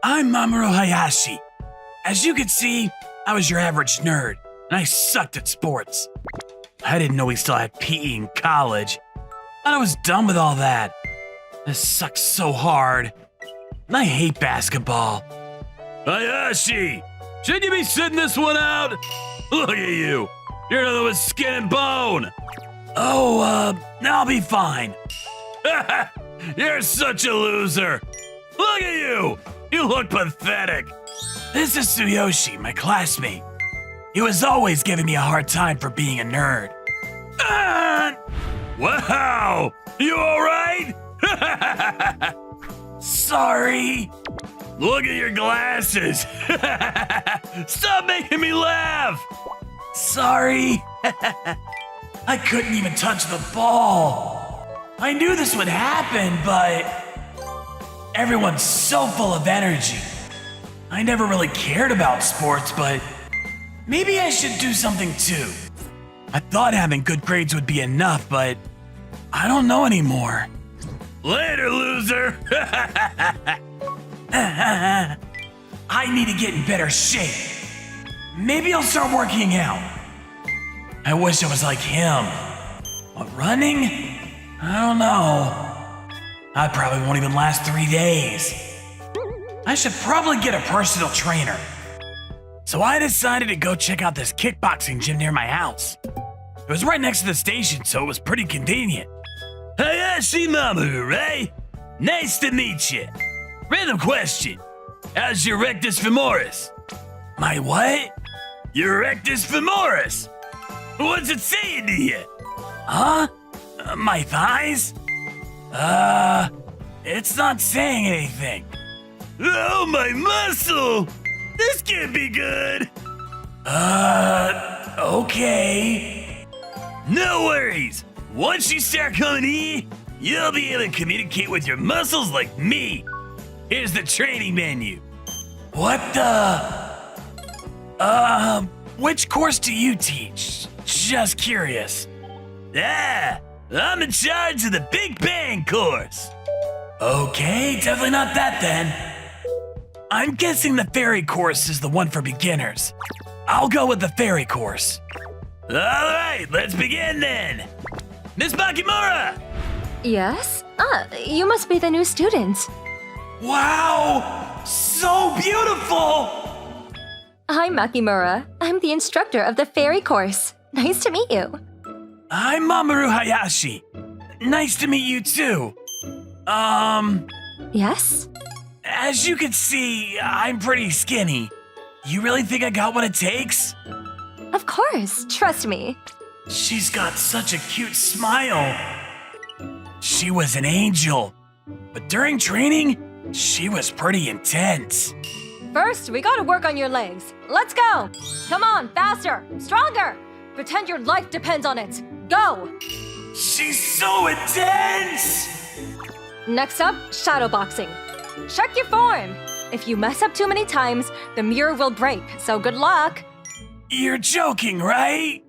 I'm Mamoru Hayashi. As you can see, I was your average nerd, and I sucked at sports. I didn't know we still had PE in college. I was done with all that. This sucks so hard. And I hate basketball. Hayashi! Shouldn't you be sitting this one out? Look at you. You're another with skin and bone. Oh, I'll be fine. You're such a loser. Look at you. You look pathetic. This is Tsuyoshi, my classmate. He was always giving me a hard time for being a nerd. Wow! You alright? Sorry. Look at your glasses. Stop making me laugh. Sorry. I couldn't even touch the ball. I knew this would happen, but everyone's so full of energy. I never really cared about sports, but maybe I should do something too. I thought having good grades would be enough, but I don't know anymore. Later, loser. I need to get in better shape. Maybe I'll start working out. I wish I was like him. But running? I don't know. I probably won't even last 3 days. I should probably get a personal trainer. So I decided to go check out this kickboxing gym near my house. It was right next to the station, so it was pretty convenient. Hayashi Mamoru, right? Nice to meet you. Random question. How's your rectus femoris? My what? Your rectus femoris. What's it saying to you? Huh? My thighs? It's not saying anything. Oh, my muscle! This can't be good! Okay. No worries. Once you start coming here, you'll be able to communicate with your muscles like me. Here's the training menu. What the? Which course do you teach? Just curious. I'm in charge of the Big Bang course. Okay, definitely not that then. I'm guessing the fairy course is the one for beginners. I'll go with the fairy course. All right, let's begin then. Miss Makimura! Yes? You must be the new student. Wow, so beautiful! I'm Makimura. I'm the instructor of the fairy course. Nice to meet you. I'm Mamoru Hayashi. Nice to meet you too. Yes? As you can see, I'm pretty skinny. You really think I got what it takes? Of course, trust me. She's got such a cute smile. She was an angel. But during training, she was pretty intense. First, we gotta work on your legs. Let's go! Come on, faster, stronger! Pretend your life depends on it. Go! She's so intense! Next up, shadow boxing. Check your form. If you mess up too many times, the mirror will break, so good luck. You're joking, right?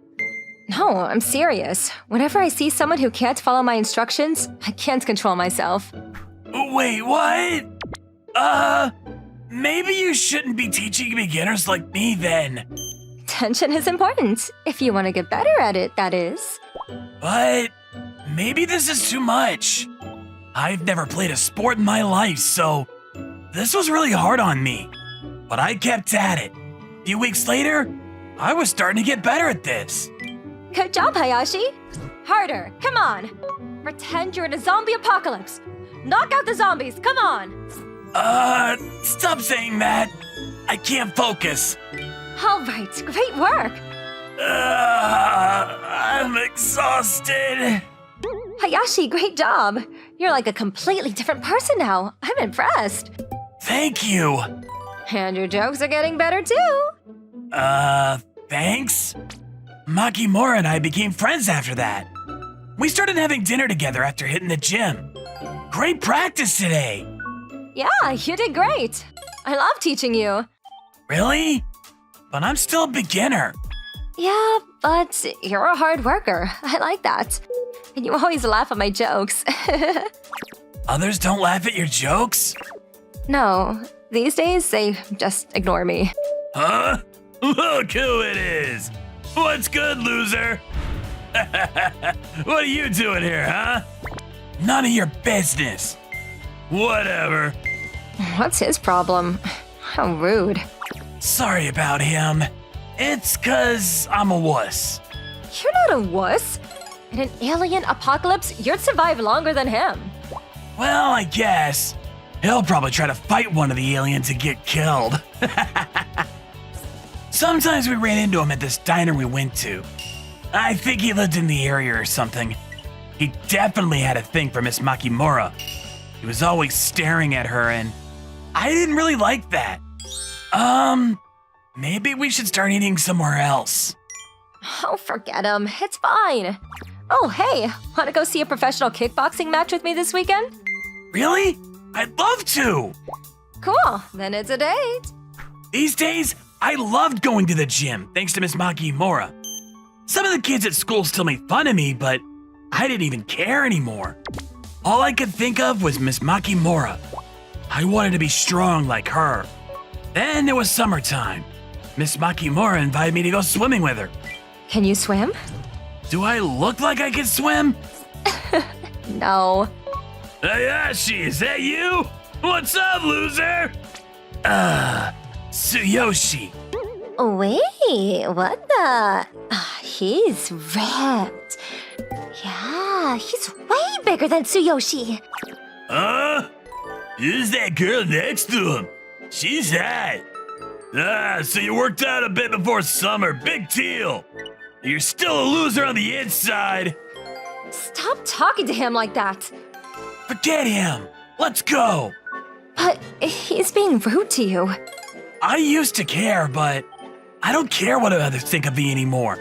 No, I'm serious. Whenever I see someone who can't follow my instructions, I can't control myself. Wait, what? Maybe you shouldn't be teaching beginners like me then. Tension is important, if you want to get better at it, that is. But maybe this is too much. I've never played a sport in my life, so this was really hard on me. But I kept at it. A few weeks later, I was starting to get better at this. Good job, Hayashi. Harder, come on. Pretend you're in a zombie apocalypse. Knock out the zombies, come on. Stop saying that. I can't focus. All right, great work. I'm exhausted. Hayashi, great job. You're like a completely different person now. I'm impressed. Thank you. And your jokes are getting better too. Thanks? Makimura and I became friends after that. We started having dinner together after hitting the gym. Great practice today. Yeah, you did great. I love teaching you. Really? But I'm still a beginner. Yeah, But you're a hard worker. I like that. And you always laugh at my jokes. Others don't laugh at your jokes? No, these days they just ignore me. Huh? Look who it is! What's good, loser? What are you doing here, huh? None of your business. Whatever. What's his problem? How rude. Sorry about him. It's 'cause I'm a wuss. You're not a wuss. In an alien apocalypse, you'd survive longer than him. Well, I guess. He'll probably try to fight one of the aliens and get killed. Sometimes we ran into him at this diner we went to. I think he lived in the area or something. He definitely had a thing for Miss Makimura. He was always staring at her and I didn't really like that. Maybe we should start eating somewhere else. Oh, forget him. It's fine. Oh, hey, wanna go see a professional kickboxing match with me this weekend? Really? I'd love to! Cool, then it's a date. These days, I loved going to the gym thanks to Miss Makimura. Some of the kids at school still made fun of me, but I didn't even care anymore. All I could think of was Miss Makimura. I wanted to be strong like her. Then it was summertime. Miss Makimura invited me to go swimming with her. Can you swim? Do I look like I can swim? No. Hayashi, is that you? What's up, loser? Tsuyoshi. Wait, what the? He's ripped. Yeah, he's way bigger than Tsuyoshi. Who's that girl next to him? She's hot. So you worked out a bit before summer. Big deal. You're still a loser on the inside. Stop talking to him like that. Forget him. Let's go. But he's being rude to you. I used to care, but I don't care what others think of me anymore.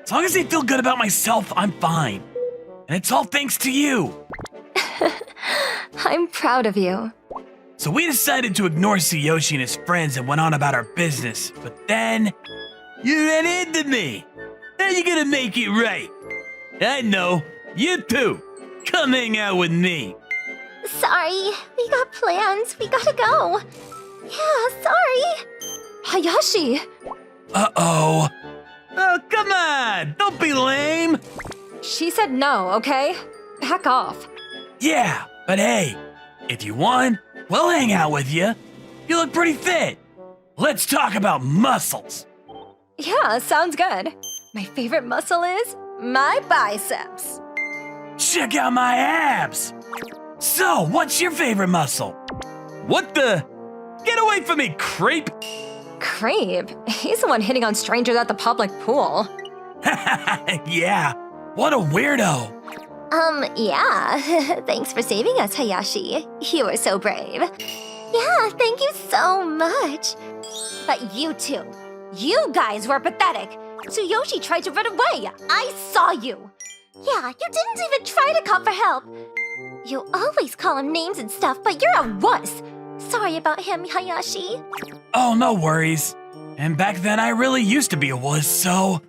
As long as I feel good about myself, I'm fine. And it's all thanks to you. I'm proud of you. So we decided to ignore Tsuyoshi and his friends and went on about our business. But then, you ran into me. How you gonna make it right? I know. You too. Come hang out with me. Sorry, we got plans. We gotta go. Yeah, sorry. Hayashi! Uh-oh. Oh, come on. Don't be lame. She said no, okay? Back off. Yeah, but hey, if you want, we'll hang out with you. You look pretty fit. Let's talk about muscles. Yeah, sounds good. My favorite muscle is my biceps. Check out my abs. So, what's your favorite muscle? What the? Get away from me, creep. Creep? He's the one hitting on strangers at the public pool. Yeah, what a weirdo. Yeah. Thanks for saving us, Hayashi. You were so brave. Yeah, thank you so much. But you two, you guys were pathetic. Tsuyoshi tried to run away. I saw you. Yeah, you didn't even try to call for help. You always call him names and stuff, but you're a wuss. Sorry about him, Hayashi. Oh, no worries. And back then, I really used to be a wuss, so...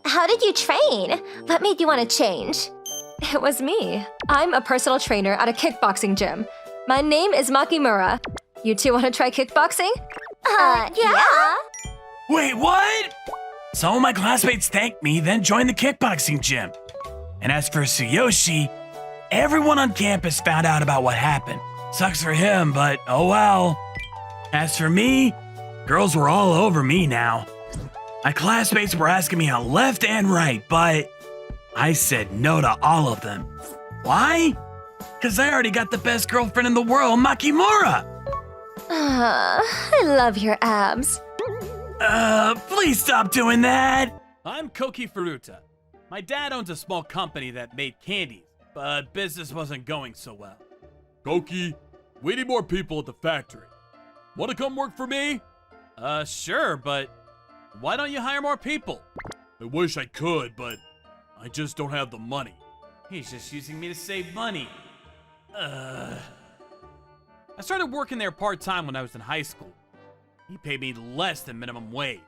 How did you train? What made you want to change? It was me. I'm a personal trainer at a kickboxing gym. My name is Makimura. You two want to try kickboxing? Yeah. Wait, what? Some of my classmates thanked me, then joined the kickboxing gym. And as for Tsuyoshi, everyone on campus found out about what happened. Sucks for him, but oh well. As for me, girls were all over me now. My classmates were asking me out left and right, but I said no to all of them. Why? Because I already got the best girlfriend in the world, Makimura. I love your abs. Please stop doing that. I'm Koki Furuta. My dad owns a small company that made candies, but business wasn't going so well. Koki, we need more people at the factory. Want to come work for me? Sure, but why don't you hire more people? I wish I could, but I just don't have the money. He's just using me to save money. I started working there part-time when I was in high school. He paid me less than minimum wage.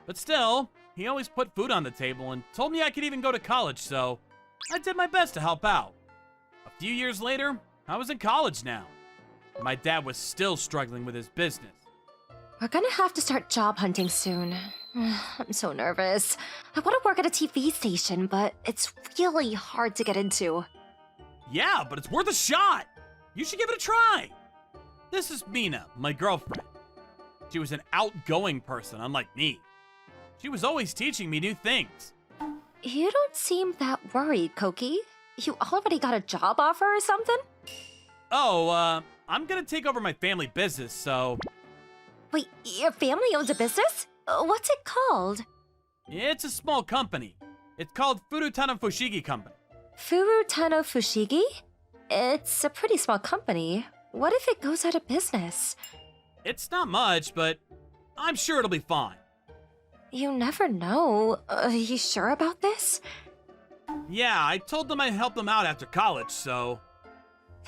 But still, He always put food on the table and told me I could even go to college, so I did my best to help out. A few years later, I was in college now. My dad was still struggling with his business. We're gonna have to start job hunting soon. I'm so nervous. I want to work at a TV station, but it's really hard to get into. Yeah, but it's worth a shot. You should give it a try. This is Mina, my girlfriend. She was an outgoing person, unlike me. She was always teaching me new things. You don't seem that worried, Koki. You already got a job offer or something? Oh, I'm gonna take over my family business, so Wait, your family owns a business? What's it called? it's a small company. It's called Furutano Fushigi Company. Furutano Fushigi? It's a pretty small company. What if it goes out of business? It's not much, but I'm sure it'll be fine. You never know. Are you sure about this? Yeah, I told them I'd help them out after college, so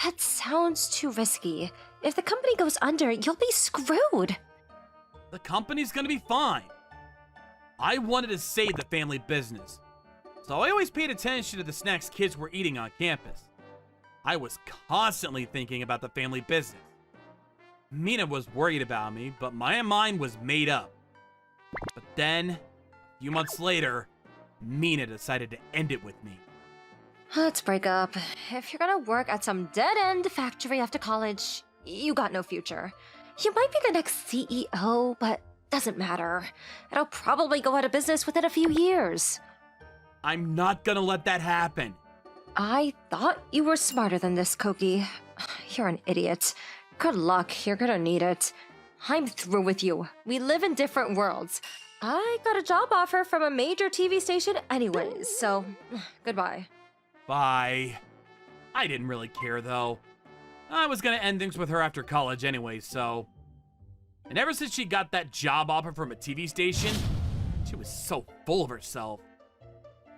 That sounds too risky. If the company goes under, you'll be screwed. the company's gonna be fine. I wanted to save the family business, so I always paid attention to the snacks kids were eating on campus. I was constantly thinking about the family business. Mina was worried about me, but my mind was made up. But then, a few months later, Mina decided to end it with me. Let's break up. If you're gonna work at some dead-end factory after college, you got no future. You might be the next CEO, but doesn't matter. It'll probably go out of business within a few years. I'm not gonna let that happen. I thought you were smarter than this, Koki. You're an idiot. Good luck, you're gonna need it. I'm through with you. We live in different worlds. I got a job offer from a major TV station anyways, so goodbye. Bye. I didn't really care, though. I was gonna end things with her after college anyway, so... And ever since she got that job offer from a TV station, she was so full of herself.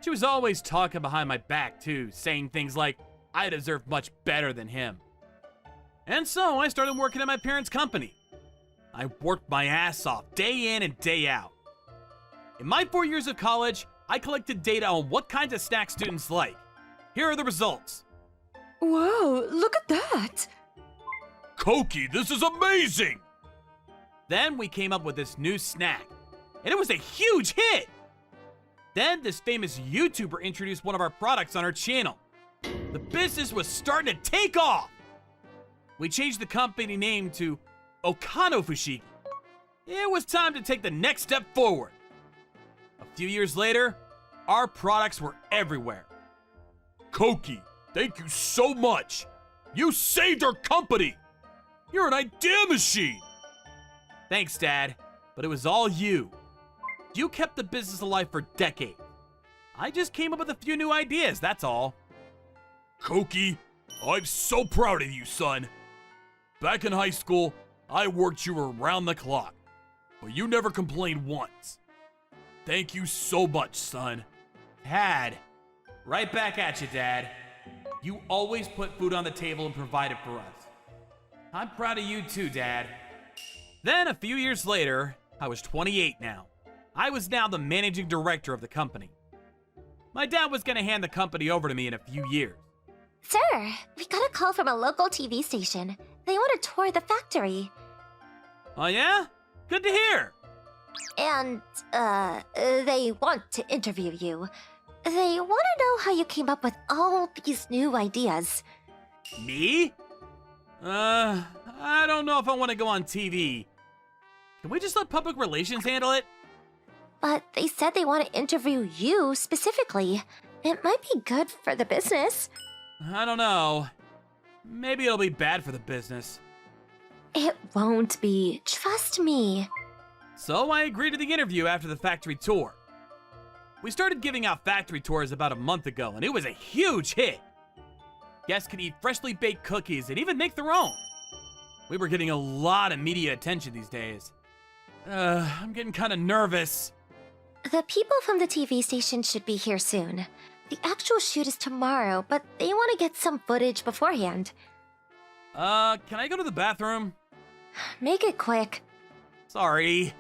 She was always talking behind my back, too, saying things like, I deserve much better than him. And so I started working at my parents' company. I worked my ass off, day in and day out. In my 4 years of college, I collected data on what kinds of snacks students like. Here are the results. Whoa, look at that! Koki, this is amazing! Then we came up with this new snack, and it was a huge hit! Then this famous YouTuber introduced one of our products on her channel. The business was starting to take off! We changed the company name to Okano Fushigi. It was time to take the next step forward. A few years later, our products were everywhere. Koki, thank you so much! You saved our company! You're an idea machine! Thanks, Dad, but it was all you. You kept the business alive for decades. I just came up with a few new ideas, that's all. Koki, I'm so proud of you, son. Back in high school, I worked you around the clock, but you never complained once. Thank you so much, son. Dad. Right back at you, Dad. You always put food on the table and provided for us. I'm proud of you too, Dad. Then a few years later, I was 28 now. I was now the managing director of the company. My dad was gonna hand the company over to me in a few years. Sir, we got a call from a local TV station. They want to tour the factory. Oh yeah? Good to hear. And, they want to interview you. They want to know how you came up with all these new ideas. Me? I don't know if I want to go on TV. Can we just let public relations handle it? But they said they want to interview you specifically. It might be good for the business. I don't know. Maybe it'll be bad for the business. It won't be. Trust me. So I agreed to the interview after the factory tour. We started giving out factory tours about a month ago, and it was a huge hit. Guests could eat freshly baked cookies and even make their own. We were getting a lot of media attention these days. I'm getting kind of nervous. The people from the TV station should be here soon. The actual shoot is tomorrow, but they want to get some footage beforehand. Can I go to the bathroom? Make it quick. Sorry.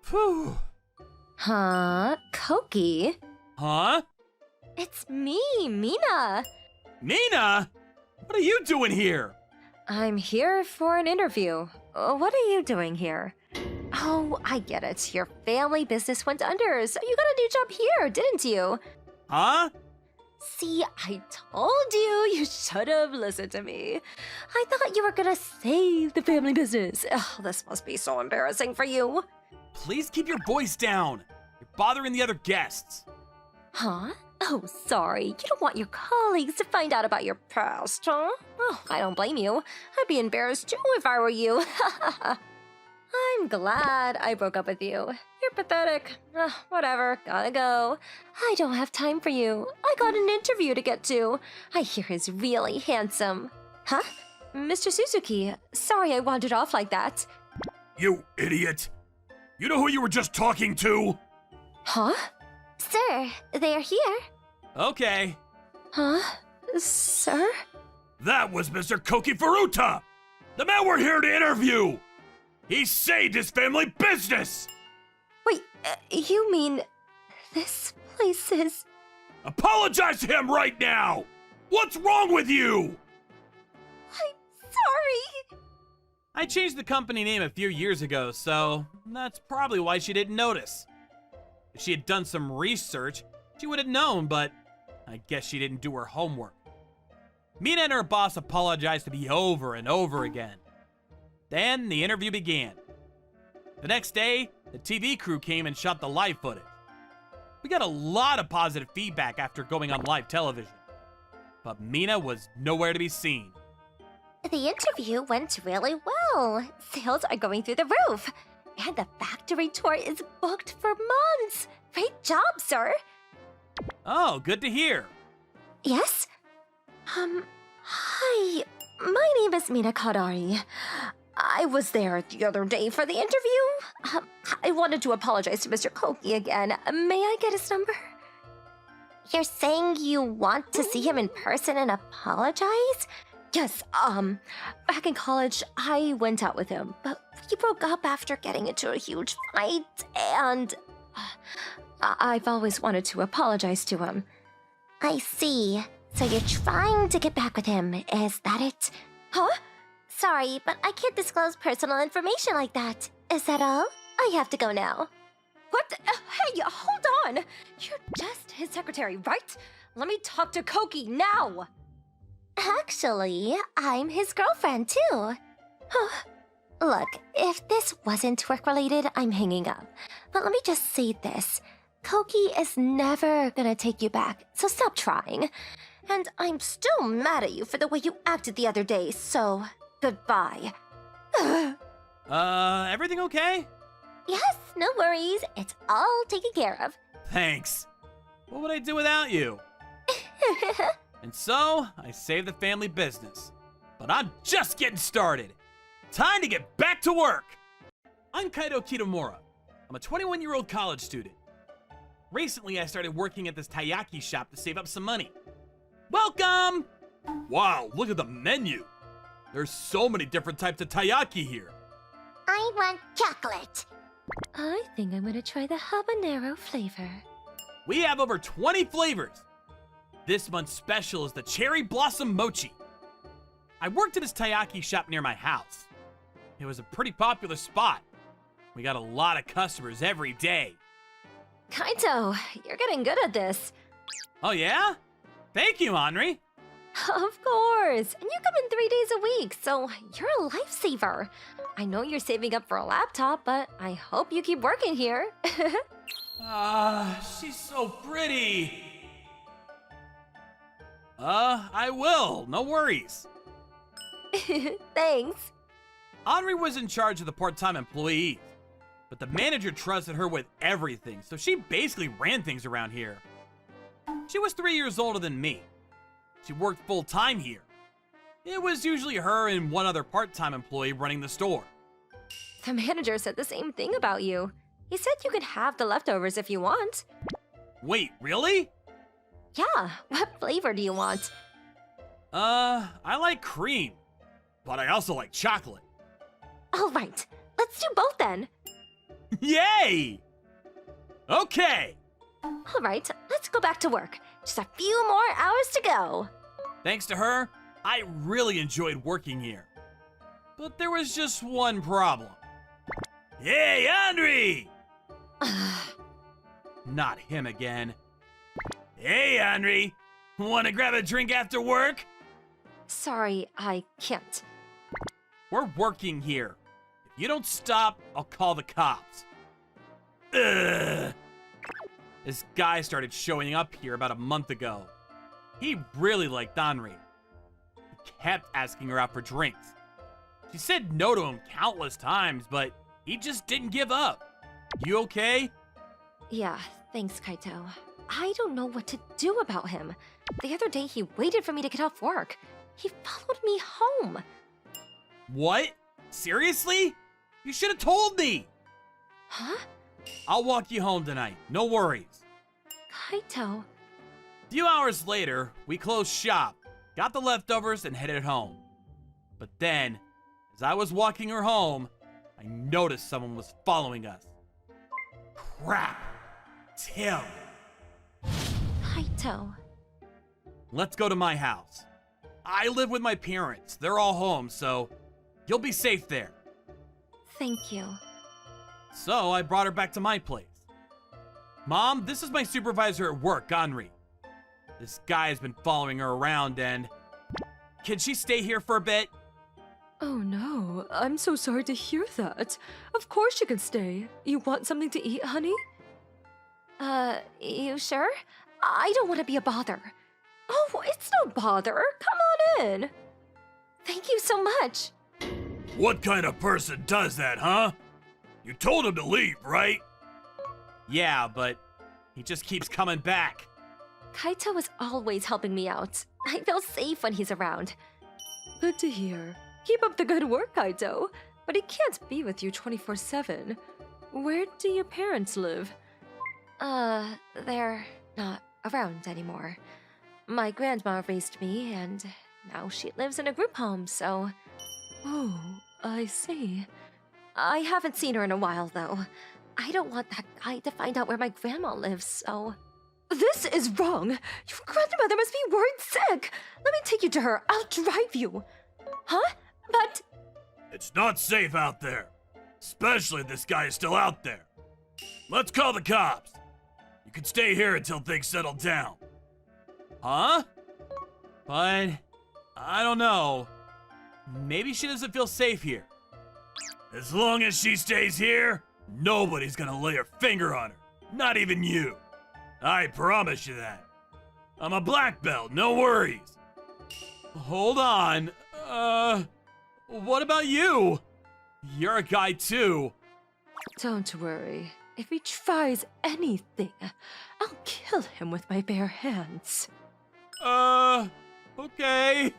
Phew. Huh? Koki? Huh? It's me, Mina. Mina? What are you doing here? I'm here for an interview. What are you doing here? Oh, I get it. Your family business went under, so you got a new job here, didn't you? Huh? See, I told you. You should have listened to me. I thought you were gonna save the family business. Ugh, this must be so embarrassing for you. Please keep your voice down. You're bothering the other guests. Huh? Oh, sorry. You don't want your colleagues to find out about your past, huh? Oh, I don't blame you. I'd be embarrassed too if I were you. I'm glad I broke up with you. You're pathetic. Whatever, gotta go. I don't have time for you. I got an interview to get to. I hear he's really handsome. Huh? Mr. Suzuki, sorry I wandered off like that. You idiot! You know who you were just talking to? Huh? Sir, they are here. Okay. Huh? Sir? That was Mr. Koki Furuta! The man we're here to interview! He saved his family business! Wait, you mean this place is... Apologize to him right now! What's wrong with you? I'm sorry! I changed the company name a few years ago, so that's probably why she didn't notice. If she had done some research, she would have known, but I guess she didn't do her homework. Mina and her boss apologized to me over and over again. Then the interview began. The next day, the TV crew came and shot the live footage. We got a lot of positive feedback after going on live television, but Mina was nowhere to be seen. The interview went really well. Sales are going through the roof. And the factory tour is booked for months. Great job, sir. Oh, good to hear. Yes? Hi. My name is Mina Kadari. I was there the other day for the interview. I wanted to apologize to Mr. Koki again. May I get his number? You're saying you want to see him in person and apologize? Yes, back in college, I went out with him, but we broke up after getting into a huge fight, and I've always wanted to apologize to him. I see. So you're trying to get back with him, is that it? Huh? Sorry, but I can't disclose personal information like that. Is that all? I have to go now. What? Hey, hold on! You're just his secretary, right? Let me talk to Koki now! Actually, I'm his girlfriend, too. Look, if this wasn't work-related, I'm hanging up. But let me just say this. Koki is never gonna take you back, so stop trying. And I'm still mad at you for the way you acted the other day, so goodbye. Everything okay? Yes, no worries. It's all taken care of. Thanks. What would I do without you? And so, I saved the family business. But I'm just getting started. Time to get back to work! I'm Kaido Kitamura. I'm a 21-year-old college student. Recently, I started working at this taiyaki shop to save up some money. Welcome! Wow, look at the menu. There's so many different types of taiyaki here. I want chocolate. I think I'm gonna try the habanero flavor. We have over 20 flavors. This month's special is the Cherry Blossom Mochi. I worked at this taiyaki shop near my house. It was a pretty popular spot. We got a lot of customers every day. Kaito, you're getting good at this. Oh yeah? Thank you, Henri. Of course. And you come in 3 days a week, so you're a lifesaver. I know you're saving up for a laptop, but I hope you keep working here. She's so pretty. I will. No worries. Thanks. Henri was in charge of the part-time employees, but the manager trusted her with everything, so she basically ran things around here. She was 3 years older than me. She worked full-time here. It was usually her and one other part-time employee running the store. The manager said the same thing about you. He said you could have the leftovers if you want. Wait, really? Yeah, what flavor do you want? I like cream, but I also like chocolate. All right, let's do both then. Yay! Okay! All right, let's go back to work. Just a few more hours to go. Thanks to her, I really enjoyed working here. But there was just one problem. Hey, Henry! Not him again. Hey, Henry! Wanna grab a drink after work? Sorry, I can't. We're working here. If you don't stop, I'll call the cops. Ugh. This guy started showing up here about a month ago. He really liked Henri. He kept asking her out for drinks. She said no to him countless times, but he just didn't give up. You okay? Yeah, thanks, Kaito. I don't know what to do about him. The other day, he waited for me to get off work. He followed me home. What? Seriously? You should have told me! Huh? I'll walk you home tonight, no worries. Kaito. A few hours later, we closed shop, got the leftovers, and headed home. But then, as I was walking her home, I noticed someone was following us. Crap! It's him! Kaito. Let's go to my house. I live with my parents. They're all home, so you'll be safe there. Thank you. So I brought her back to my place. Mom, this is my supervisor at work, Henri. This guy has been following her around and... Can she stay here for a bit? Oh no, I'm so sorry to hear that. Of course you can stay. You want something to eat, honey? You sure? I don't want to be a bother. Oh, it's no bother. Come on in. Thank you so much. What kind of person does that, huh? You told him to leave, right? Yeah, but he just keeps coming back. Kaito is always helping me out. I feel safe when he's around. Good to hear. Keep up the good work, Kaito. But he can't be with you 24/7. Where do your parents live? They're not around anymore. My grandma raised me, and now she lives in a group home, so... Oh, I see. I haven't seen her in a while, though. I don't want that guy to find out where my grandma lives, so... This is wrong! Your grandmother must be worried sick! Let me take you to her. I'll drive you. Huh? But... It's not safe out there. Especially if this guy is still out there. Let's call the cops. You can stay here until things settle down. Huh? But I don't know. Maybe she doesn't feel safe here. As long as she stays here, nobody's gonna lay a finger on her. Not even you. I promise you that. I'm a black belt, no worries. Hold on. What about you? You're a guy too. Don't worry. If he tries anything, I'll kill him with my bare hands. Okay.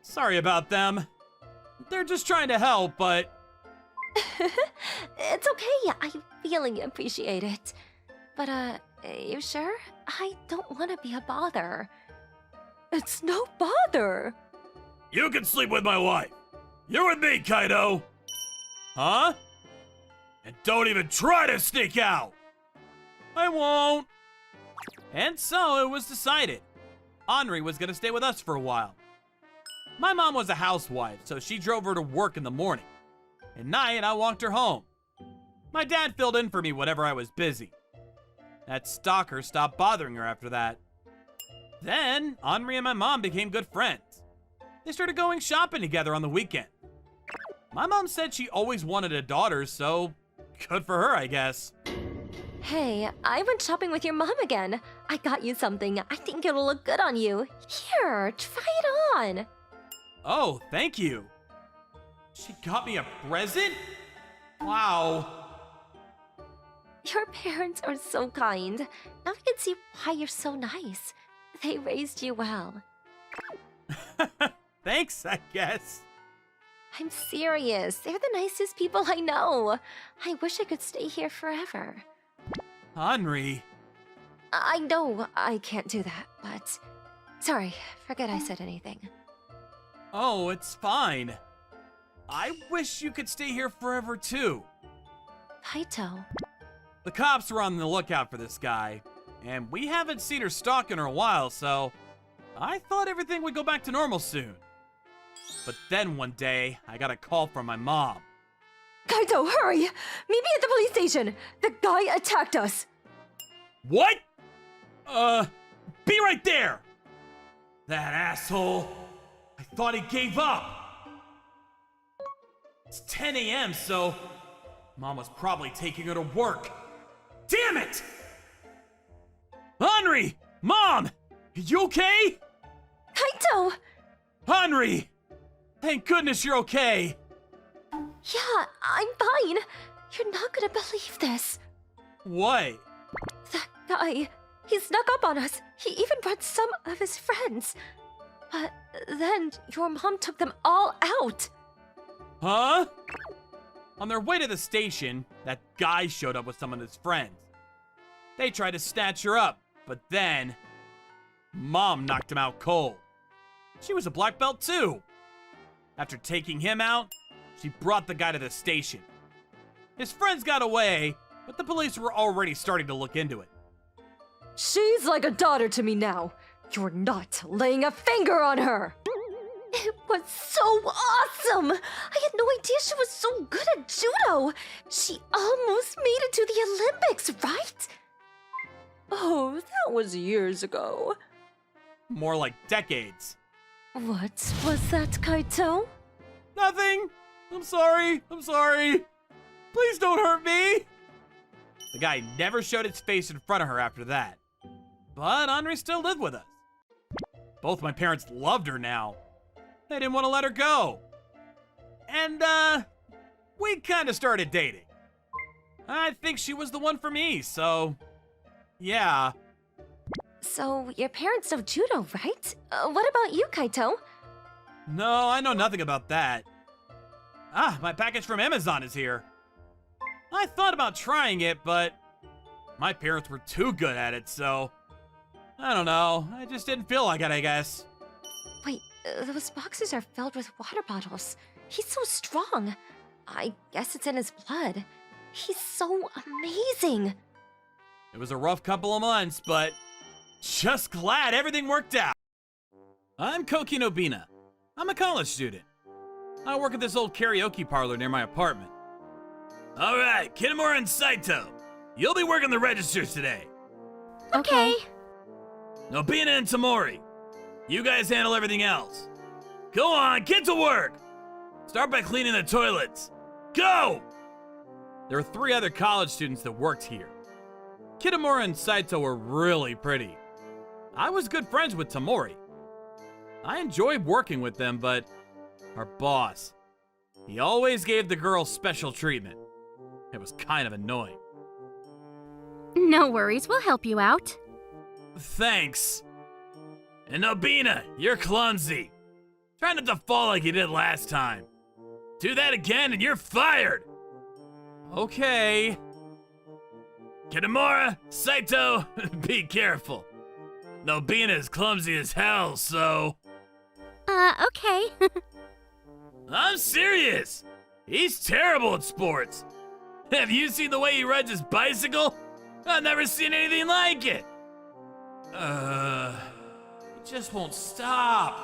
Sorry about them. They're just trying to help, but... It's okay, I really appreciate it. But, you sure? I don't want to be a bother. It's no bother. You can sleep with my wife. You're with me, Kaito. Huh? And don't even try to sneak out. I won't. And so it was decided. Henri was gonna stay with us for a while. My mom was a housewife, so she drove her to work in the morning. At night, I walked her home. My dad filled in for me whenever I was busy. That stalker stopped bothering her after that. Then, Henri and my mom became good friends. They started going shopping together on the weekend. My mom said she always wanted a daughter, so good for her, I guess. Hey, I went shopping with your mom again. I got you something. I think it'll look good on you. Here, try it on. Oh, thank you. She got me a present? Wow. Your parents are so kind. Now I can see why you're so nice. They raised you well. Thanks, I guess. I'm serious. They're the nicest people I know. I wish I could stay here forever. Henri. I know I can't do that, but... Sorry, forget I said anything. Oh, it's fine. I wish you could stay here forever, too. Kaito. The cops were on the lookout for this guy, and we haven't seen her stalking her in a while, so I thought everything would go back to normal soon. But then one day, I got a call from my mom. Kaito, hurry! Meet me at the police station! The guy attacked us! What? Be right there! That asshole. I thought he gave up. It's 10 a.m., so Mom was probably taking her to work. Damn it! Henry! Mom! You okay? Kaito! Henry! Thank goodness you're okay. Yeah, I'm fine. You're not gonna believe this. What? That guy, he snuck up on us. He even brought some of his friends. But then your mom took them all out. Huh? On their way to the station, that guy showed up with some of his friends. They tried to snatch her up, but then Mom knocked him out cold. She was a black belt too. After taking him out, she brought the guy to the station. His friends got away, but the police were already starting to look into it. She's like a daughter to me now. You're not laying a finger on her. It was so awesome! I had no idea she was so good at judo! She almost made it to the Olympics, right? Oh, that was years ago. More like decades. What was that, Kaito? Nothing. I'm sorry. Please don't hurt me. The guy never showed his face in front of her after that. But Henri still lived with us. Both my parents loved her now. They didn't want to let her go. And, we kind of started dating. I think she was the one for me, so yeah. So, your parents know judo, right? What about you, Kaito? No, I know nothing about that. Ah, my package from Amazon is here. I thought about trying it, but my parents were too good at it, so I don't know. I just didn't feel like it, I guess. Wait, those boxes are filled with water bottles. He's so strong. I guess it's in his blood. He's so amazing. It was a rough couple of months, but just glad everything worked out. I'm Koki Nobina. I'm a college student. I work at this old karaoke parlor near my apartment. All right, Kinemura and Saito, you'll be working the registers today. Okay. Nobina and Tamori, you guys handle everything else. Go on, get to work. Start by cleaning the toilets. Go! There were 3 other college students that worked here. Kinemura and Saito were really pretty. I was good friends with Tamori. I enjoyed working with them, but our boss, he always gave the girls special treatment. It was kind of annoying. No worries, we'll help you out. Thanks. And Nobina, you're clumsy. Try not to fall like you did last time. Do that again and you're fired. Okay. Kinemura, Saito, be careful. Nobina is clumsy as hell, so... Okay. I'm serious. He's terrible at sports. Have you seen the way he rides his bicycle? I've never seen anything like it. He just won't stop.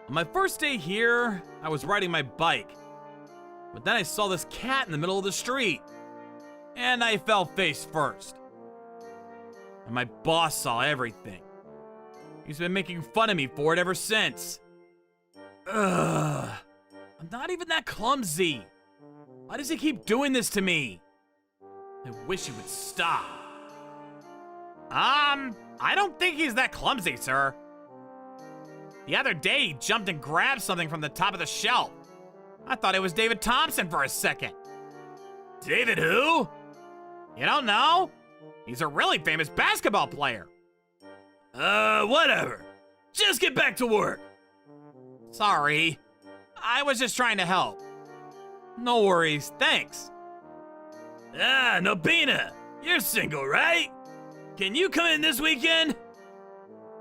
On my first day here, I was riding my bike. But then I saw this cat in the middle of the street. And I fell face first. And my boss saw everything. He's been making fun of me for it ever since. I'm not even that clumsy. Why does he keep doing this to me? I wish he would stop. I don't think he's that clumsy, sir. The other day, he jumped and grabbed something from the top of the shelf. I thought it was David Thompson for a second. David who? You don't know? He's a really famous basketball player. Whatever. Just get back to work. Sorry. I was just trying to help. No worries, thanks. Ah, Nobina, you're single, right? Can you come in this weekend?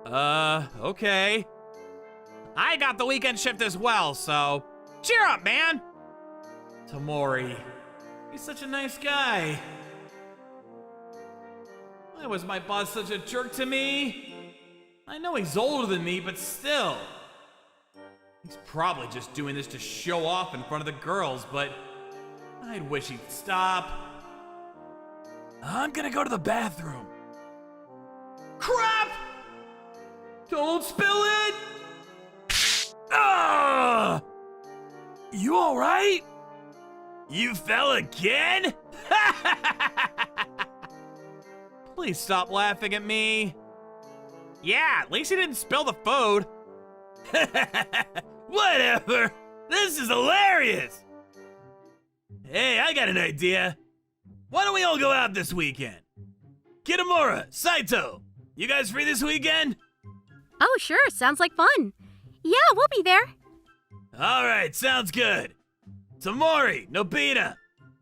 Okay. I got the weekend shift as well, so cheer up, man. Tamori, He's such a nice guy. Why was my boss such a jerk to me? I know he's older than me, but still. He's probably just doing this to show off in front of the girls, but I'd wish he'd stop. I'm gonna go to the bathroom. Crap! Don't spill it! Ah! You alright? You fell again? Please stop laughing at me. Yeah, at least he didn't spill the food. Whatever. This is hilarious. Hey, I got an idea. Why don't we all go out this weekend? Kitamura, Saito, you guys free this weekend? Oh, sure. Sounds like fun. Yeah, we'll be there. Alright, sounds good. Tamori, Nobita,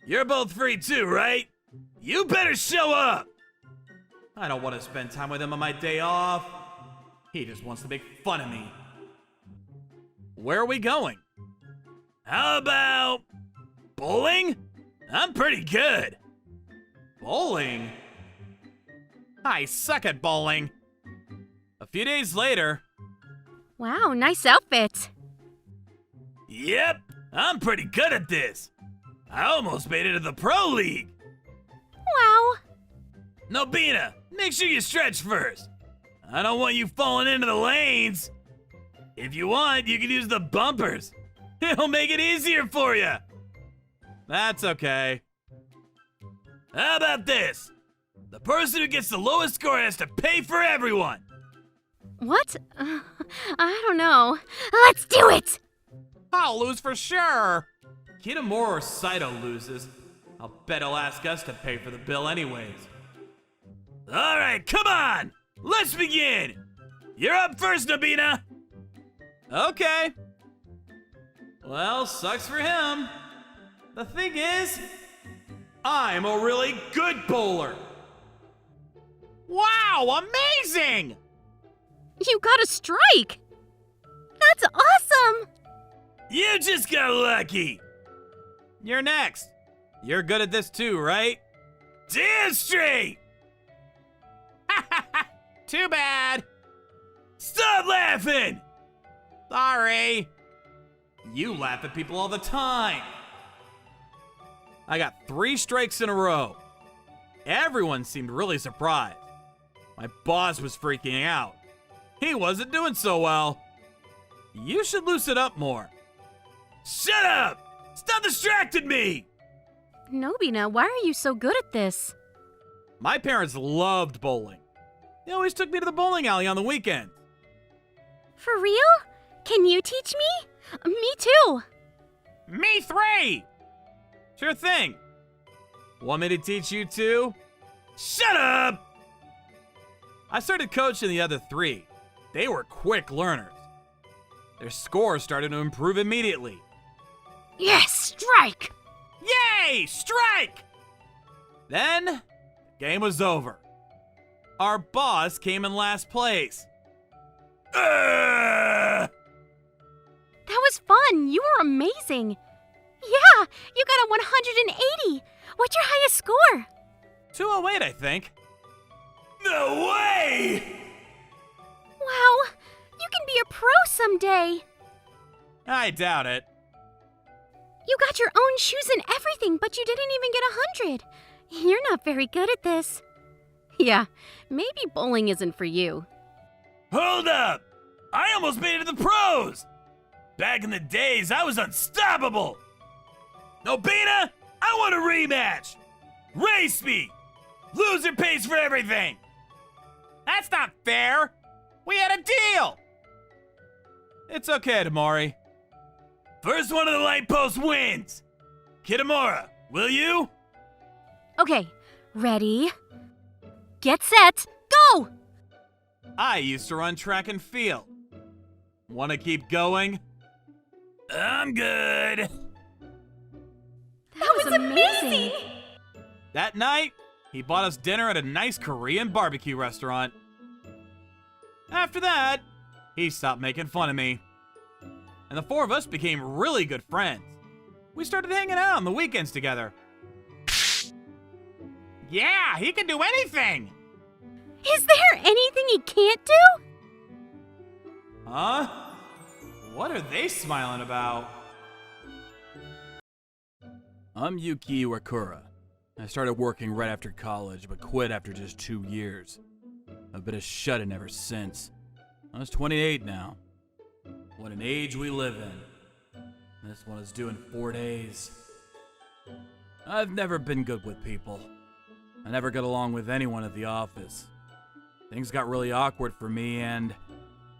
you're both free too, right? You better show up! I don't want to spend time with him on my day off. He just wants to make fun of me. Where are we going? How about bowling? I'm pretty good. Bowling? I suck at bowling. A few days later. Wow, nice outfit. Yep, I'm pretty good at this. I almost made it to the Pro League. Wow. Nobita, make sure you stretch first. I don't want you falling into the lanes. If you want, you can use the bumpers. It'll make it easier for you. That's okay. How about this? The person who gets the lowest score has to pay for everyone. What? I don't know. Let's do it! I'll lose for sure. Kitamura or Saito loses. I'll bet he'll ask us to pay for the bill anyways. All right, come on. Let's begin. You're up first, Nobita. Okay. Well, sucks for him. The thing is, I'm a really good bowler. Wow, amazing! You got a strike! That's awesome! You just got lucky. You're next. You're good at this too, right? Damn straight. Too bad. Stop laughing. Sorry. You laugh at people all the time. I got 3 strikes in a row. Everyone seemed really surprised. My boss was freaking out. He wasn't doing so well. You should loosen up more. Shut up! Stop distracting me! Nobina, why are you so good at this? My parents loved bowling. They always took me to the bowling alley on the weekends. For real? Can you teach me? Me too. Me 3! Sure thing. Want me to teach you too? Shut up! I started coaching the other 3. They were quick learners. Their scores started to improve immediately. Yes, strike! Yay! Strike! Then, the game was over. Our boss came in last place. Ugh! That was fun. You were amazing. Yeah, you got a 180. What's your highest score? 208, I think. No way! Wow, you can be a pro someday. I doubt it. You got your own shoes and everything, but you didn't even get 100. You're not very good at this. Yeah, maybe bowling isn't for you. Hold up! I almost made it to the pros! Back in the days, I was unstoppable! Nobita, I want a rematch! Race me! Loser pays for everything! That's not fair! We had a deal! It's okay, Tamori. First one of the light post wins! Kitamura, will you? Okay, ready? Get set, go! I used to run track and field. Want to keep going? I'm good. That was amazing! That night, he bought us dinner at a nice Korean barbecue restaurant. After that, he stopped making fun of me. And the 4 of us became really good friends. We started hanging out on the weekends together. Yeah, he can do anything! Is there anything he can't do? Huh? What are they smiling about? I'm Yuki Iwakura. I started working right after college, but quit after just 2 years. I've been a shut-in ever since. I was 28 now. What an age we live in. This one is due in 4 days. I've never been good with people. I never got along with anyone at the office. Things got really awkward for me, and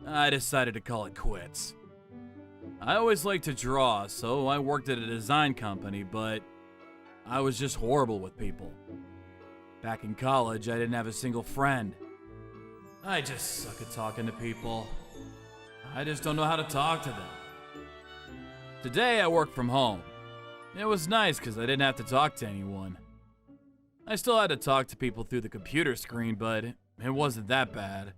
I decided to call it quits. I always liked to draw, so I worked at a design company, but I was just horrible with people. Back in college, I didn't have a single friend. I just suck at talking to people. I just don't know how to talk to them. Today, I work from home. It was nice because I didn't have to talk to anyone. I still had to talk to people through the computer screen, but it wasn't that bad.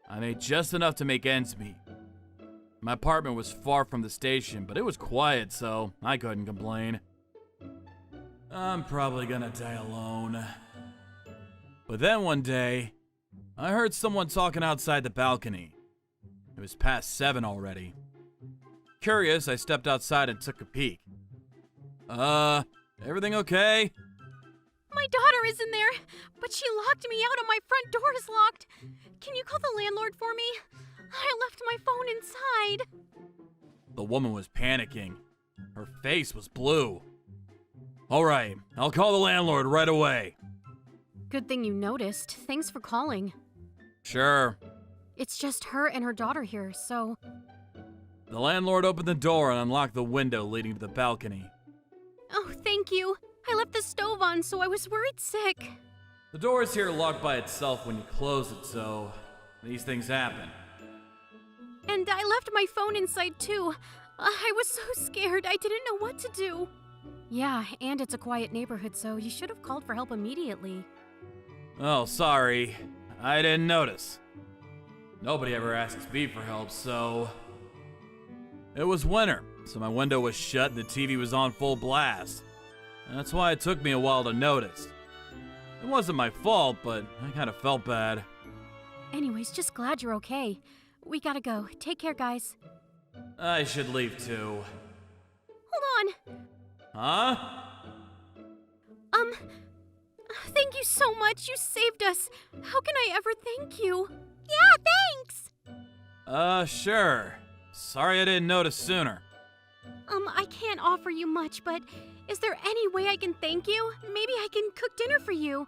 I made just enough to make ends meet. My apartment was far from the station, but it was quiet, so I couldn't complain. I'm probably gonna die alone. But then one day, I heard someone talking outside the balcony. It was past 7 already. Curious, I stepped outside and took a peek. Everything okay? My daughter is in there, but she locked me out and my front door is locked. Can you call the landlord for me? I left my phone inside. The woman was panicking. Her face was blue. All right, I'll call the landlord right away. Good thing you noticed. Thanks for calling. Sure. It's just her and her daughter here, so... The landlord opened the door and unlocked the window leading to the balcony. Oh, thank you. I left the stove on, so I was worried sick. The door is here locked by itself when you close it, so these things happen. And I left my phone inside too. I was so scared, I didn't know what to do. Yeah, and it's a quiet neighborhood, so you should have called for help immediately. Oh, sorry. I didn't notice. Nobody ever asks me for help, so... It was winter, so my window was shut and the TV was on full blast. That's why it took me a while to notice. It wasn't my fault, but I kind of felt bad. Anyways, just glad you're okay. We gotta go. Take care, guys. I should leave too. Hold on. Huh? Thank you so much. You saved us. How can I ever thank you? Yeah, thanks. Sure. Sorry I didn't notice sooner. I can't offer you much, but is there any way I can thank you? Maybe I can cook dinner for you.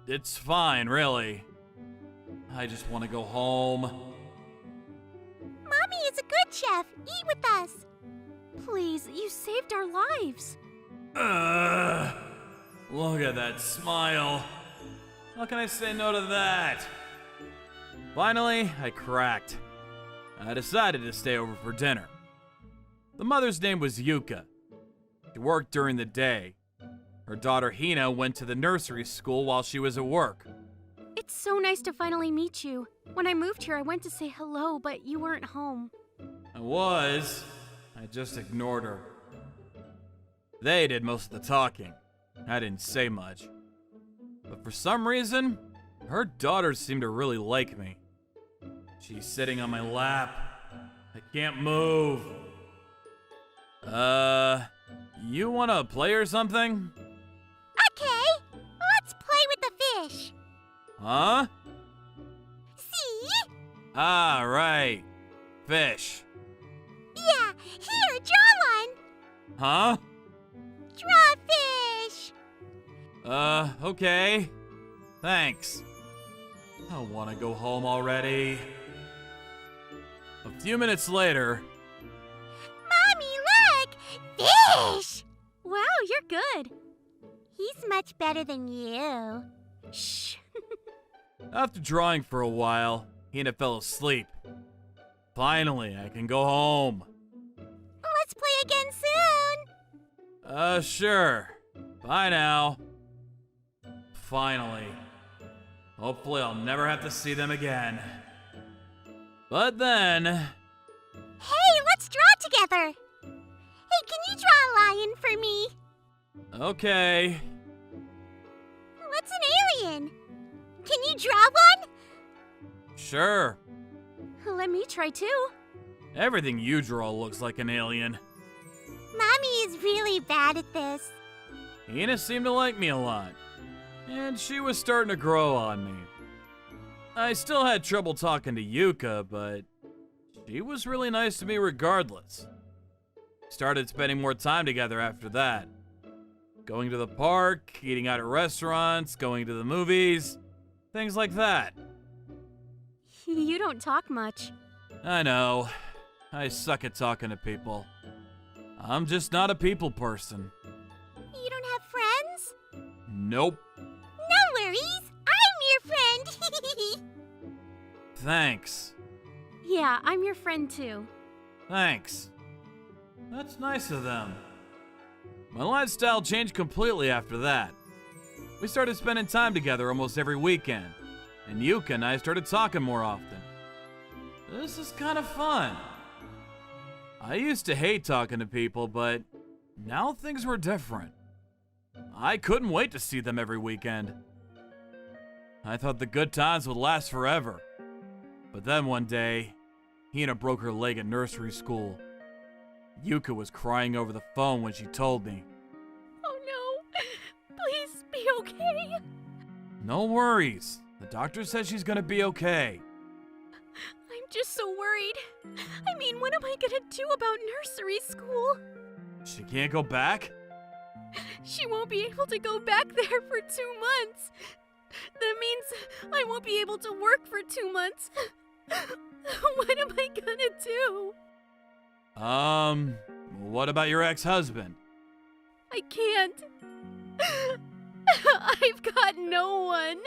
It's fine, really. I just want to go home. Mommy is a good chef. Eat with us. Please, you saved our lives. Look at that smile. How can I say no to that? Finally, I cracked. I decided to stay over for dinner. The mother's name was Yuka. She worked during the day. Her daughter Hina went to the nursery school while she was at work. It's so nice to finally meet you. When I moved here, I went to say hello, but you weren't home. I was. I just ignored her. They did most of the talking. I didn't say much. But for some reason, her daughters seemed to really like me. She's sitting on my lap. I can't move. You wanna play or something? Okay, let's play with the fish. Huh? See? Ah, right. Fish. Yeah, here, draw one. Huh? Draw a fish. Okay. Thanks. I wanna go home already. A few minutes later... Mommy, look! Fish! Wow, you're good. He's much better than you. Shh. After drawing for a while, Hina fell asleep. Finally, I can go home. Let's play again soon. Sure. Bye now. Finally. Hopefully I'll never have to see them again. But then... Hey, let's draw together. Hey, can you draw a lion for me? Okay. That's an alien! Can you draw one? Sure. Let me try too. Everything you draw looks like an alien. Mommy is really bad at this. Hina seemed to like me a lot, and she was starting to grow on me. I still had trouble talking to Yuka, but she was really nice to me regardless. Started spending more time together after that. Going to the park, eating out at restaurants, going to the movies, things like that. You don't talk much. I know. I suck at talking to people. I'm just not a people person. You don't have friends? Nope. No worries. I'm your friend. Thanks. Yeah, I'm your friend too. Thanks. That's nice of them. My lifestyle changed completely after that. We started spending time together almost every weekend, and Yuka and I started talking more often. This is kind of fun. I used to hate talking to people, but now things were different. I couldn't wait to see them every weekend. I thought the good times would last forever. But then one day, Hina broke her leg at nursery school. Yuka was crying over the phone when she told me. Oh no. Please be okay. No worries. The doctor says she's gonna be okay. I'm just so worried. I mean, what am I gonna do about nursery school? She can't go back? She won't be able to go back there for 2 months. That means I won't be able to work for 2 months. What am I gonna do? What about your ex-husband? I can't. I've got no one.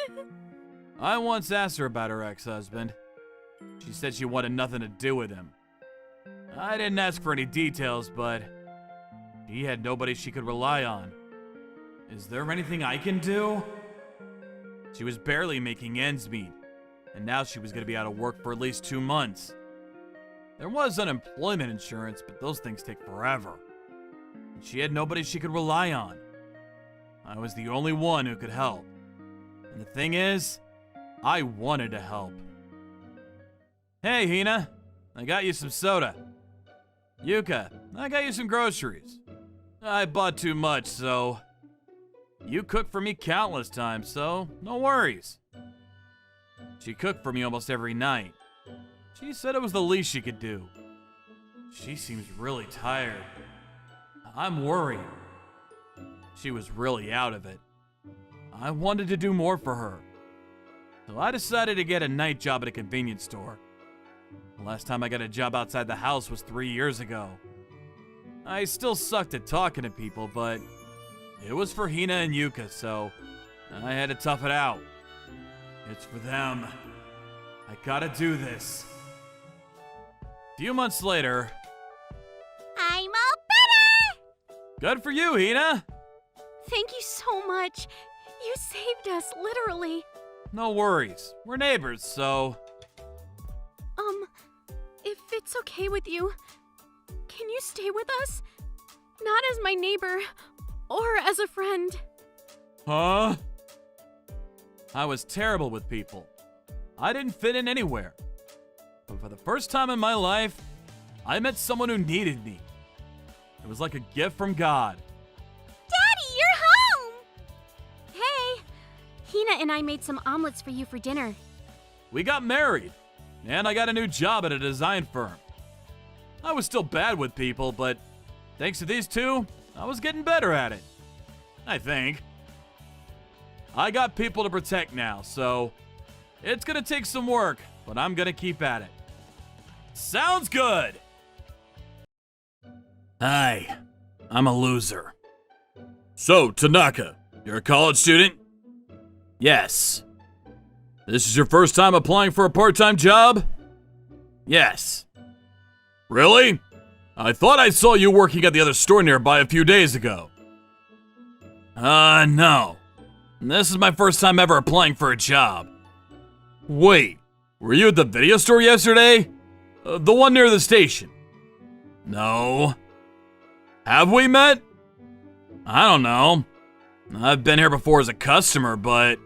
I once asked her about her ex-husband. She said she wanted nothing to do with him. I didn't ask for any details, but he had nobody she could rely on. Is there anything I can do? She was barely making ends meet, and now she was going to be out of work for at least 2 months. There was unemployment insurance, but those things take forever. And she had nobody she could rely on. I was the only one who could help. And the thing is, I wanted to help. Hey, Hina. I got you some soda. Yuka, I got you some groceries. I bought too much, so... You cooked for me countless times, so no worries. She cooked for me almost every night. She said it was the least she could do. She seems really tired. I'm worried. She was really out of it. I wanted to do more for her. So I decided to get a night job at a convenience store. The last time I got a job outside the house was 3 years ago. I still sucked at talking to people, but it was for Hina and Yuka, so I had to tough it out. It's for them. I gotta do this. A few months later... I'm all better! Good for you, Hina! Thank you so much. You saved us, literally. No worries. We're neighbors, so... If it's okay with you, can you stay with us? Not as my neighbor, or as a friend. Huh? I was terrible with people. I didn't fit in anywhere. But for the first time in my life, I met someone who needed me. It was like a gift from God. Daddy, you're home! Hey! Hina and I made some omelets for you for dinner. We got married, and I got a new job at a design firm. I was still bad with people, but thanks to these two, I was getting better at it. I think. I got people to protect now, so it's gonna take some work, but I'm gonna keep at it. Sounds good! Hi, I'm a loser. So, Tanaka, you're a college student? Yes. This is your first time applying for a part-time job? Yes. Really? I thought I saw you working at the other store nearby a few days ago. No. This is my first time ever applying for a job. Wait, were you at the video store yesterday? The one near the station? No. Have we met? I don't know. I've been here before as a customer, but...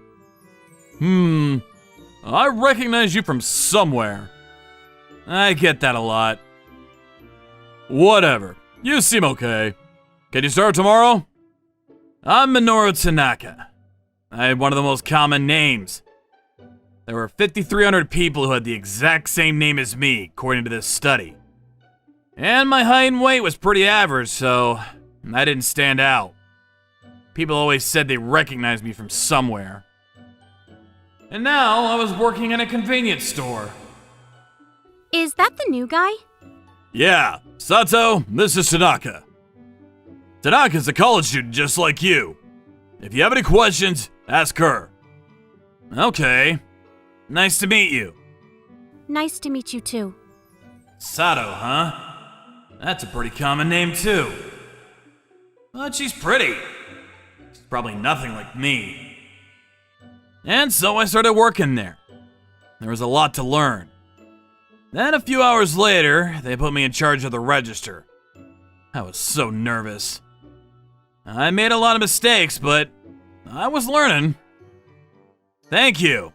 I recognize you from somewhere. I get that a lot. Whatever. You seem okay. Can you start tomorrow? I'm Minoru Tanaka. I had one of the most common names. There were 5,300 people who had the exact same name as me, according to this study. And my height and weight was pretty average, so I didn't stand out. People always said they recognized me from somewhere. And now I was working in a convenience store. Is that the new guy? Yeah, Sato, this is Tanaka. Tanaka's a college student just like you. If you have any questions, ask her. Okay. Nice to meet you. Nice to meet you too. Sato, huh? That's a pretty common name too. But she's pretty. She's probably nothing like me. And so I started working there. There was a lot to learn. Then a few hours later, they put me in charge of the register. I was so nervous. I made a lot of mistakes, but I was learning. Thank you.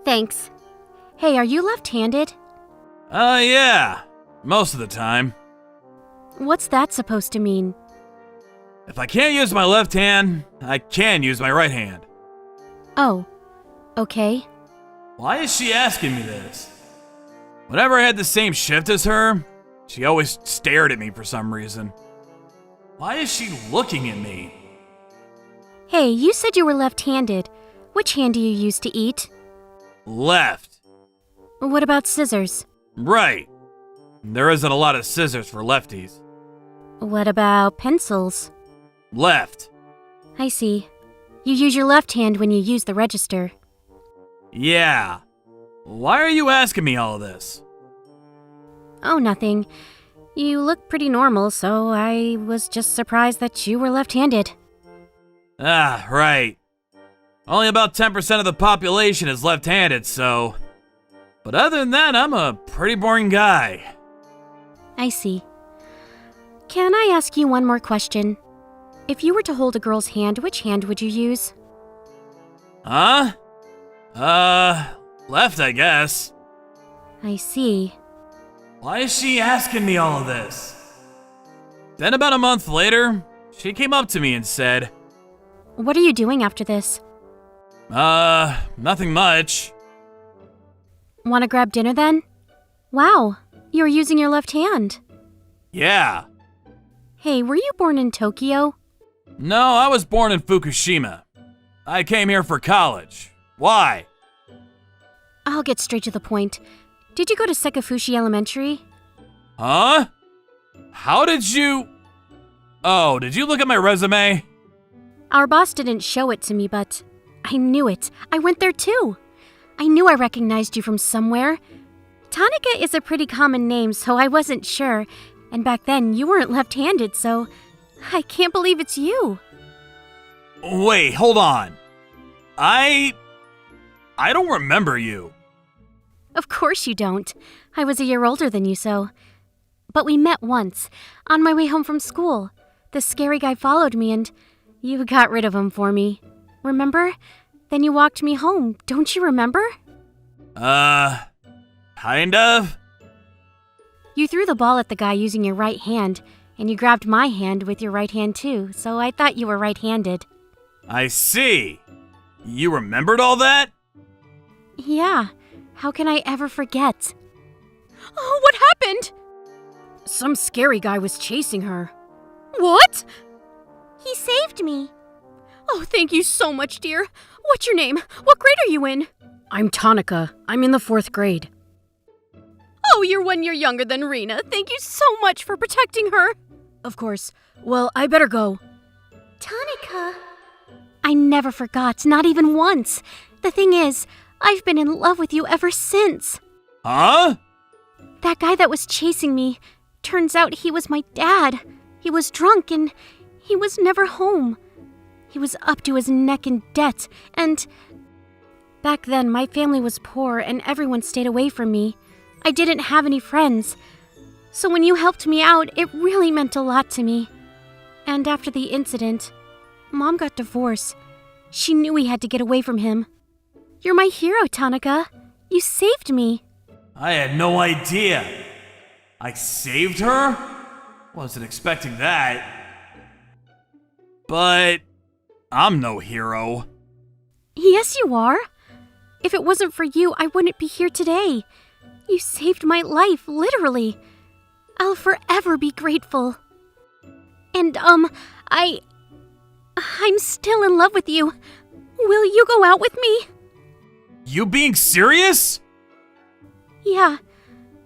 Thanks. Hey, are you left-handed? Yeah. Most of the time. What's that supposed to mean? If I can't use my left hand, I can use my right hand. Oh, okay. Why is she asking me this? Whenever I had the same shift as her, she always stared at me for some reason. Why is she looking at me? Hey, you said you were left-handed. Which hand do you use to eat? Left. What about scissors? Right. There isn't a lot of scissors for lefties. What about pencils? Left. I see. You use your left hand when you use the register. Yeah. Why are you asking me all this? Oh, nothing. You look pretty normal, so I was just surprised that you were left-handed. Ah, right. Only about 10% of the population is left-handed, so... But other than that, I'm a pretty boring guy. I see. Can I ask you one more question? If you were to hold a girl's hand, which hand would you use? Huh? Left, I guess. I see. Why is she asking me all of this? Then about a month later, she came up to me and said, What are you doing after this? Nothing much. Want to grab dinner then? Wow, you're using your left hand. Yeah. Hey, were you born in Tokyo? No, I was born in Fukushima. I came here for college. Why? I'll get straight to the point. Did you go to Sekafushi Elementary? Huh? How did you... Oh, did you look at my resume? Our boss didn't show it to me, but I knew it. I went there too. I knew I recognized you from somewhere. Tanaka is a pretty common name, so I wasn't sure. And back then, you weren't left-handed, so I can't believe it's you. Wait, hold on. I don't remember you. Of course you don't. I was a year older than you, so... But we met once, on my way home from school. The scary guy followed me and you got rid of him for me. Remember? Then you walked me home. Don't you remember? Kind of? You threw the ball at the guy using your right hand, and you grabbed my hand with your right hand too, so I thought you were right-handed. I see. You remembered all that? Yeah. How can I ever forget? Oh, what happened? Some scary guy was chasing her. What? He saved me. Oh, thank you so much, dear. What's your name? What grade are you in? I'm Tanaka. I'm in the 4th grade. Oh, you're 1 year younger than Rina. Thank you so much for protecting her. Of course. Well, I better go. Tanaka. I never forgot, not even once. The thing is, I've been in love with you ever since. Huh? That guy that was chasing me, turns out he was my dad. He was drunk and he was never home. He was up to his neck in debt, and back then my family was poor and everyone stayed away from me. I didn't have any friends. So when you helped me out, it really meant a lot to me. And after the incident, Mom got divorced. She knew we had to get away from him. You're my hero, Tanaka. You saved me. I had no idea. I saved her? Wasn't expecting that. But I'm no hero. Yes, you are. If it wasn't for you, I wouldn't be here today. You saved my life, literally. I'll forever be grateful. And, I'm still in love with you. Will you go out with me? You being serious? Yeah.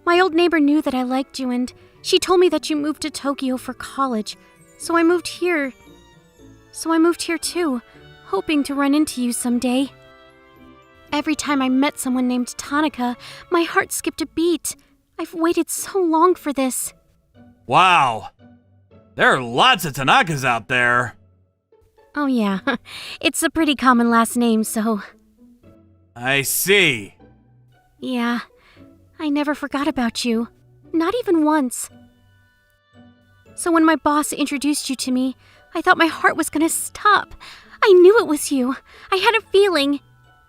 My old neighbor knew that I liked you, and she told me that you moved to Tokyo for college. So I moved here too, hoping to run into you someday. Every time I met someone named Tanaka, my heart skipped a beat. I've waited so long for this. Wow. There are lots of Tanakas out there. Oh yeah, it's a pretty common last name, so... I see. Yeah, I never forgot about you. Not even once. So when my boss introduced you to me, I thought my heart was gonna stop. I knew it was you. I had a feeling.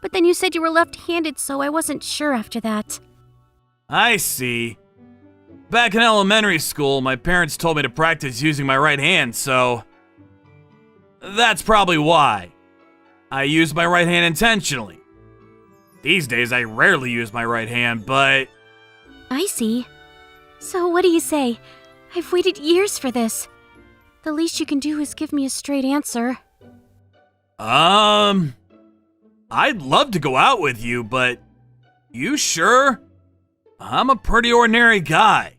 But then you said you were left-handed, so I wasn't sure after that. I see. Back in elementary school, my parents told me to practice using my right hand, so... That's probably why. I use my right hand intentionally. These days, I rarely use my right hand, but... I see. So what do you say? I've waited years for this. The least you can do is give me a straight answer. I'd love to go out with you, but... You sure? I'm a pretty ordinary guy.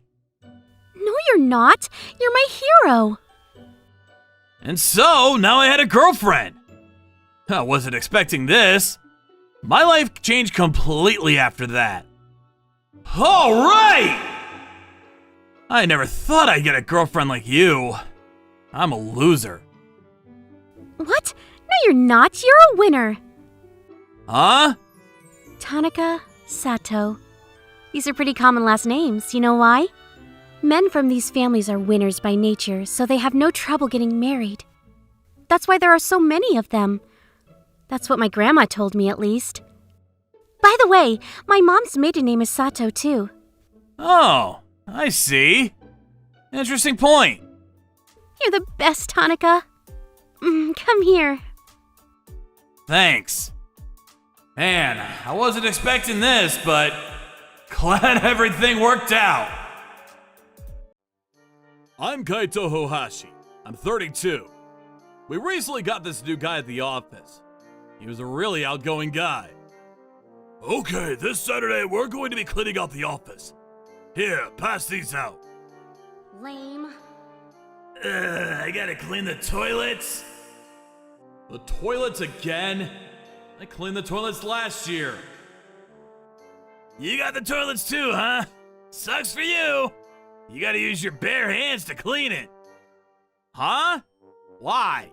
No, you're not. You're my hero. And so, now I had a girlfriend. I wasn't expecting this. My life changed completely after that. All right! I never thought I'd get a girlfriend like you. I'm a loser. What? No, you're not. You're a winner. Huh? Tanaka, Sato. These are pretty common last names. You know why? Men from these families are winners by nature, so they have no trouble getting married. That's why there are so many of them. That's what my grandma told me, at least. By the way, my mom's maiden name is Sato, too. Oh, I see. Interesting point. You're the best, Tanaka. Come here. Thanks. Man, I wasn't expecting this, but glad everything worked out. I'm Kaito Hohashi. I'm 32. We recently got this new guy at the office. He was a really outgoing guy. Okay, this Saturday we're going to be cleaning out the office. Here, pass these out. Lame. I gotta clean the toilets. The toilets again? I cleaned the toilets last year. You got the toilets too, huh? Sucks for you. You gotta use your bare hands to clean it. Huh? Why?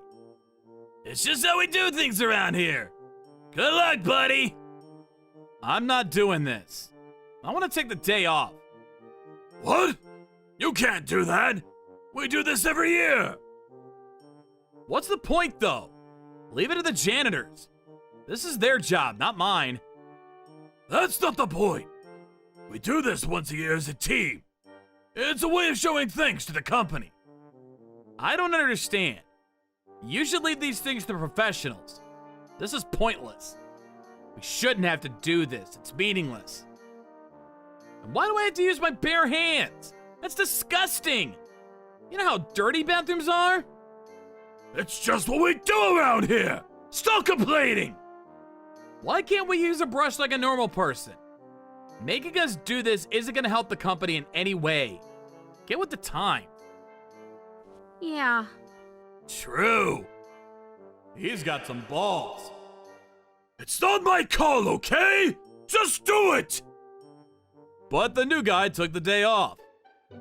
It's just how we do things around here. Good luck, buddy. I'm not doing this. I want to take the day off. What? You can't do that. We do this every year. What's the point, though? Leave it to the janitors. This is their job, not mine. That's not the point. We do this once a year as a team. It's a way of showing thanks to the company. I don't understand. You should leave these things to professionals. This is pointless. We shouldn't have to do this. It's meaningless. And why do I have to use my bare hands? That's disgusting. You know how dirty bathrooms are? It's just what we do around here. Stop complaining. Why can't we use a brush like a normal person? Making us do this isn't going to help the company in any way. Get with the time. Yeah. True. He's got some balls. It's not my call, okay? Just do it! But the new guy took the day off.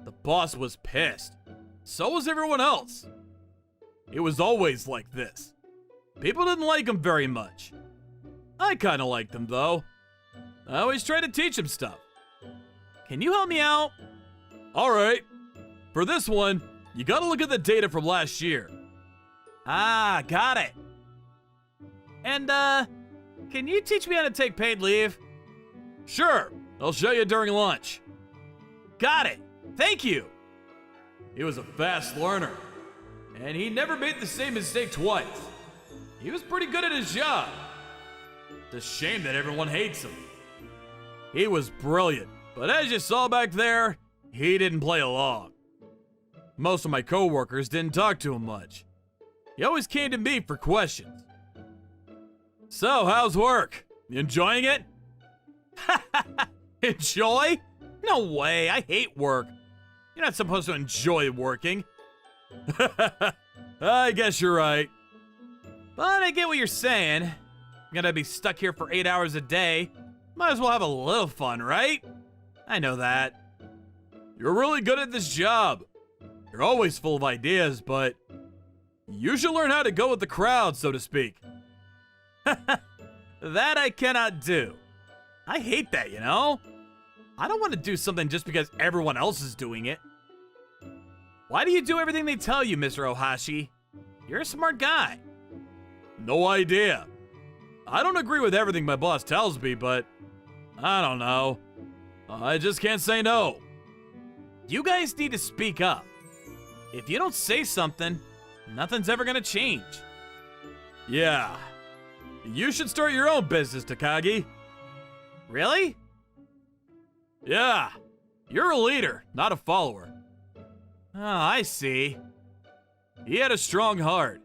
The boss was pissed. So was everyone else. It was always like this. People didn't like him very much. I kinda liked him though. I always tried to teach him stuff. Can you help me out? Alright. For this one, you gotta look at the data from last year. Ah, got it. And, can you teach me how to take paid leave? Sure, I'll show you during lunch. Got it. Thank you. He was a fast learner, and he never made the same mistake twice. He was pretty good at his job. It's a shame that everyone hates him. He was brilliant, but as you saw back there, he didn't play along. Most of my coworkers didn't talk to him much. He always came to me for questions. So, how's work? You enjoying it? Enjoy? No way, I hate work. You're not supposed to enjoy working. I guess you're right. But I get what you're saying. I'm gonna be stuck here for 8 hours a day. Might as well have a little fun, right? I know that. You're really good at this job. You're always full of ideas, but you should learn how to go with the crowd, so to speak. That I cannot do. I hate that, you know? I don't want to do something just because everyone else is doing it. Why do you do everything they tell you, Mr. Ohashi? You're a smart guy. No idea. I don't agree with everything my boss tells me, but I don't know. I just can't say no. You guys need to speak up. If you don't say something, nothing's ever gonna change. Yeah. You should start your own business, Takagi. Really? Yeah. You're a leader, not a follower. Oh, I see. He had a strong heart.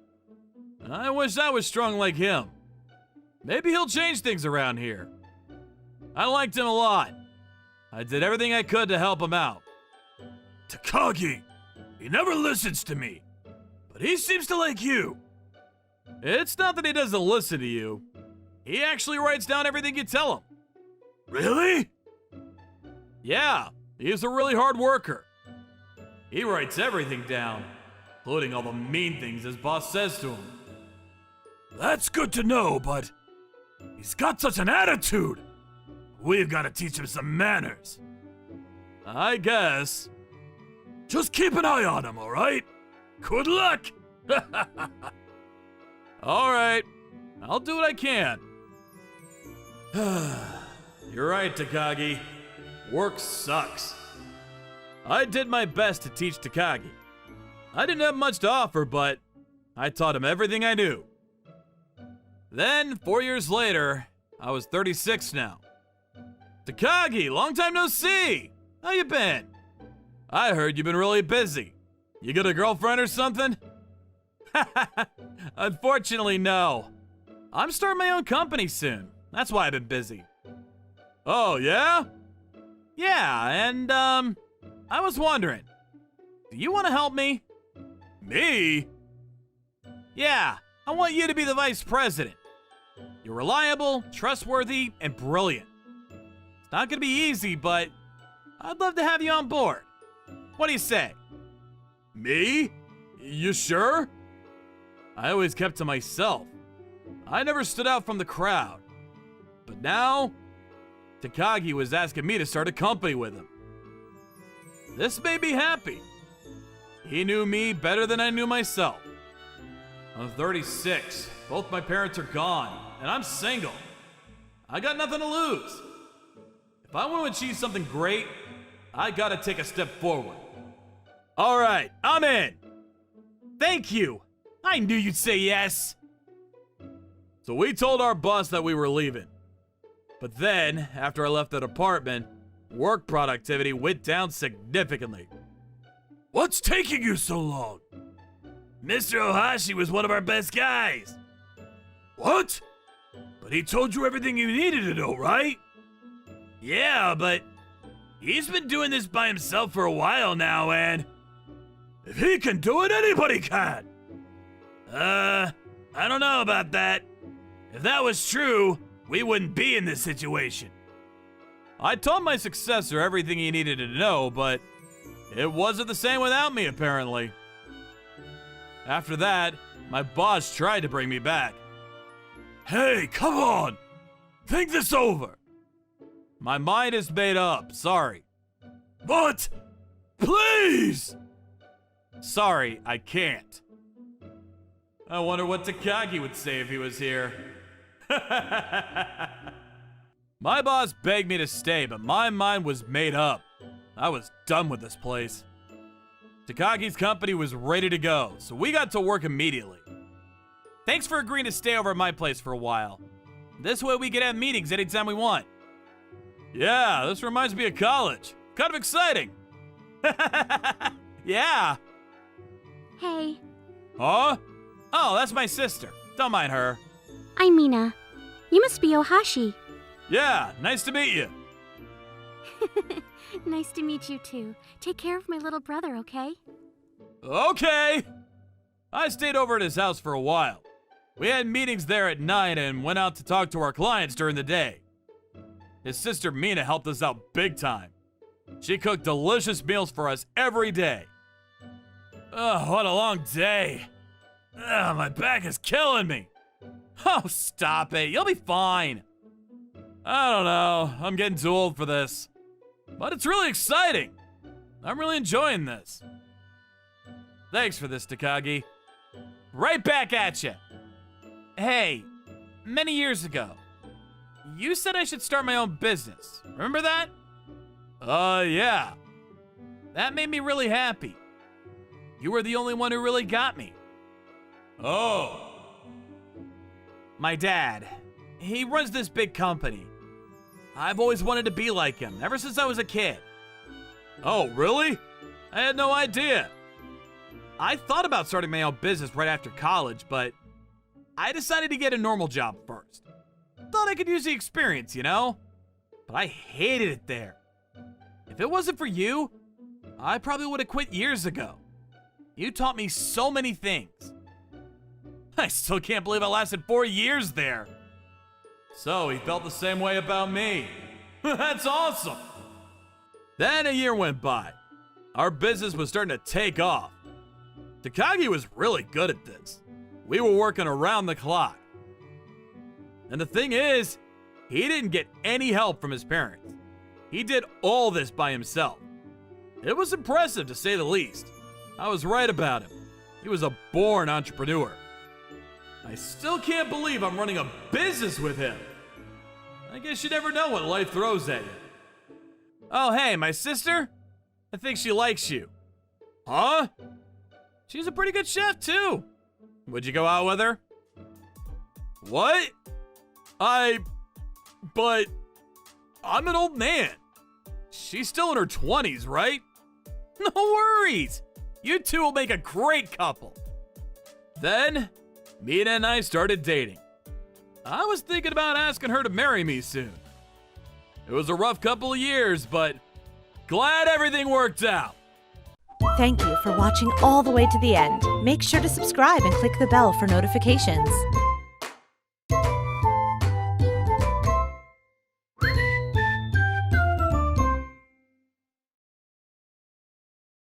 I wish I was strong like him. Maybe he'll change things around here. I liked him a lot. I did everything I could to help him out. Takagi! He never listens to me. But he seems to like you. It's not that he doesn't listen to you. He actually writes down everything you tell him. Really? Yeah, he's a really hard worker. He writes everything down, including all the mean things his boss says to him. That's good to know, but he's got such an attitude. We've got to teach him some manners. I guess. Just keep an eye on him, all right? Good luck! All right, I'll do what I can. You're right, Takagi. Work sucks. I did my best to teach Takagi. I didn't have much to offer, but I taught him everything I knew. Then, 4 years later, I was 36 now. Takagi, long time no see! How you been? I heard you've been really busy. You got a girlfriend or something? Unfortunately, no. I'm starting my own company soon. That's why I've been busy. Oh, yeah? Yeah, and, I was wondering, do you want to help me? Me? Yeah, I want you to be the vice president. You're reliable, trustworthy, and brilliant. It's not gonna be easy, but I'd love to have you on board. What do you say? Me? You sure? I always kept to myself. I never stood out from the crowd. But now, Takagi was asking me to start a company with him. This made me happy. He knew me better than I knew myself. I'm 36, both my parents are gone, and I'm single. I got nothing to lose. If I want to achieve something great, I gotta take a step forward. All right, I'm in. Thank you. I knew you'd say yes. So we told our boss that we were leaving. But then, after I left that apartment, work productivity went down significantly. What's taking you so long? Mr. Ohashi was one of our best guys. What? But he told you everything you needed to know, right? Yeah, but he's been doing this by himself for a while now, and if he can do it, anybody can. I don't know about that. If that was true, we wouldn't be in this situation. I told my successor everything he needed to know, but it wasn't the same without me, apparently. After that, my boss tried to bring me back. Hey, come on! Think this over! My mind is made up, sorry. But, please! Sorry, I can't. I wonder what Takagi would say if he was here. My boss begged me to stay, but my mind was made up. I was done with this place. Takagi's company was ready to go, so we got to work immediately. Thanks for agreeing to stay over at my place for a while. This way we can have meetings anytime we want. Yeah, this reminds me of college. Kind of exciting. Yeah. Hey, Huh? Oh, that's my sister. Don't mind her. I'm Mina. You must be Ohashi. Yeah, nice to meet you. Nice to meet you too. Take care of my little brother, okay? Okay. I stayed over at his house for a while. We had meetings there at night and went out to talk to our clients during the day. His sister Mina helped us out big time. She cooked delicious meals for us every day. Oh, what a long day. Ugh, my back is killing me. Oh, stop it. You'll be fine. I don't know. I'm getting too old for this. But it's really exciting. I'm really enjoying this. Thanks for this, Takagi. Right back at you. Hey, many years ago, you said I should start my own business. Remember that? Yeah. That made me really happy. You were the only one who really got me. Oh. My dad, he runs this big company. I've always wanted to be like him, ever since I was a kid. Oh, really? I had no idea. I thought about starting my own business right after college, but I decided to get a normal job first. Thought I could use the experience, you know? But I hated it there. If it wasn't for you, I probably would have quit years ago. You taught me so many things. I still can't believe I lasted 4 years there. So he felt the same way about me. That's awesome. Then a year went by. Our business was starting to take off. Takagi was really good at this. We were working around the clock. And the thing is, he didn't get any help from his parents. He did all this by himself. It was impressive to say the least. I was right about him. He was a born entrepreneur. I still can't believe I'm running a business with him. I guess you never know what life throws at you. Oh, hey, my sister? I think she likes you. Huh? She's a pretty good chef, too. Would you go out with her? What? But I'm an old man. She's still in her 20s, right? No worries. You two will make a great couple. Then, Mina and I started dating. I was thinking about asking her to marry me soon. It was a rough couple of years, but glad everything worked out. Thank you for watching all the way to the end. Make sure to subscribe and click the bell for notifications.